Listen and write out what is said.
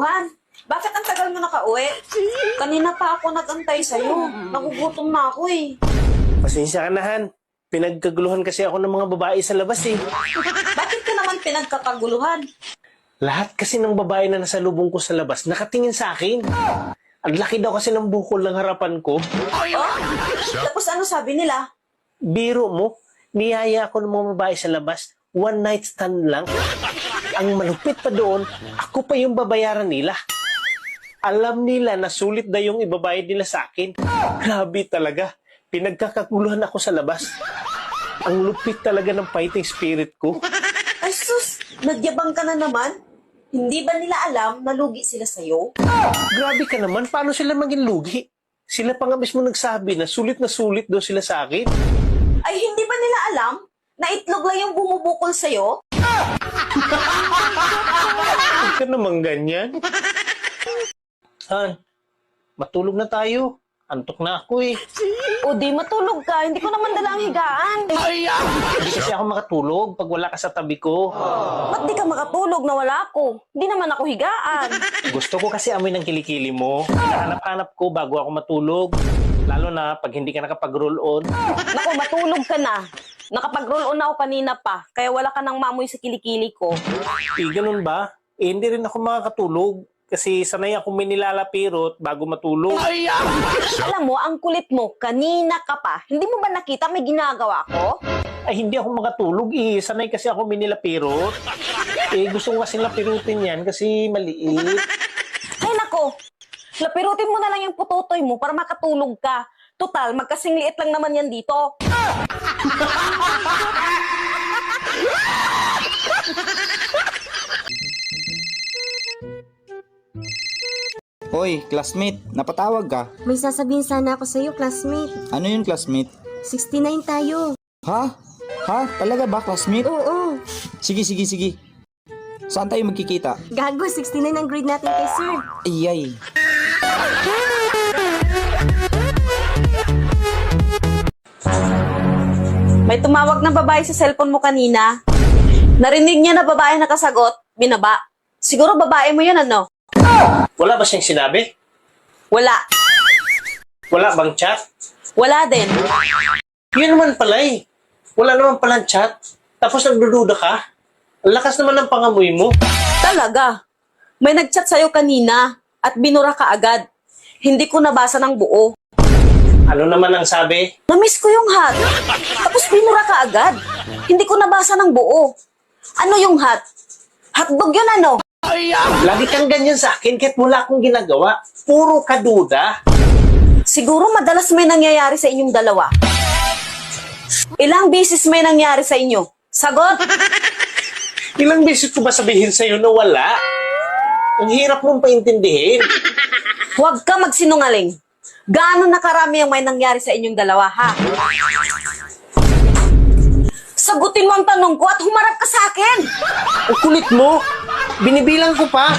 Han, bakit ang tagal mo nakauwi? Kanina pa ako nagantay sa'yo. Nagugutom na ako eh. Pasensya ka na, Han. Pinagkaguluhan kasi ako ng mga babae sa labas eh. Bakit ka naman pinagkakaguluhan? Lahat kasi ng babae na nasa lubong ko sa labas, nakatingin sa akin. Ang laki daw kasi ng bukol ng harapan ko. Oh? Tapos ano sabi nila? Biro mo, niyaya ako ng mga babae sa labas, one night stand lang. Ang malupit pa doon, ako pa yung babayaran nila. Alam nila na sulit na yung ibabayad nila sa akin. Grabe talaga. Pinagkakaguluhan ako sa labas. Ang lupit talaga ng fighting spirit ko. Ay sus, nagyabang ka na naman. Hindi ba nila alam na lugi sila sa'yo? Grabe ka naman, paano sila maging lugi? Sila pa nga mismo nagsabi na sulit daw sila sa akin. Ay hindi ba nila alam na itlog lang yung bumubukol sa'yo? Huwag ka naman ganyan. Han, matulog na tayo. Antok na ako eh. O di matulog ka, hindi ko naman dala ang higaan. Hindi kasi ako makatulog pag wala ka sa tabi ko. Ba't di ka makatulog na wala ako? Hindi naman ako higaan. Gusto ko kasi amoy ng kilikili mo. Hinahanap-hanap ko bago ako matulog. Lalo na pag hindi ka nakapag-roll on. Naku, matulog ka na. Nakapag-roll on ako kanina pa, kaya wala ka nang mamoy sa kilikili ko. Eh, ganun ba? Eh, hindi rin ako makakatulog. Kasi sanay ako may nilalapirot bago matulog. Alam mo, ang kulit mo, kanina ka pa. Hindi mo ba nakita may ginagawa ko? Ay, hindi ako makatulog eh. Sanay kasi ako may nilapirot. Eh, gusto ko kasi lapirutin yan kasi maliit. Ay nako, lapirutin mo na lang yung putotoy mo para makatulog ka. Total, magkasing liit lang naman yan dito. Hoy, classmate, napatawag ka. May sasabihin sana ako sa'yo, classmate. Ano yun, classmate? 69 tayo. Ha? Ha? Talaga ba, classmate? Oo. Sige. Saan tayo magkikita? Gago, 69 ang grade natin kay sir. Iyay. May tumawag na babae sa cellphone mo kanina. Narinig niya na babae nakasagot, binaba. Siguro babae mo yun, ano? Wala ba siyang sinabi? Wala. Wala bang chat? Wala din. Yun naman pala eh. Wala naman palang chat. Tapos nagdududa ka? Ang lakas naman ng pangamoy mo. Talaga. May nagchat sa'yo kanina at binura ka agad. Hindi ko nabasa ng buo. Ano naman ang sabi? Namiss ko yung hat. Tapos binura ka agad. Hindi ko nabasa ng buo. Ano yung hat? Hotdog yun, ano? Lagi kang ganyan sa akin kahit wala akong ginagawa. Puro ka duda. Siguro madalas may nangyayari sa inyong dalawa. Ilang beses may nangyari sa inyo? Sagot? Ilang beses ko ba sabihin sa'yo na wala? Ang hirap mong paintindihin. Huwag ka magsinungaling. Gaano na karami ang may nangyari sa inyong dalawa, ha? Sagutin mo ang tanong ko at humarap ka sa akin. Ang kulit mo. Binibilang ko pa.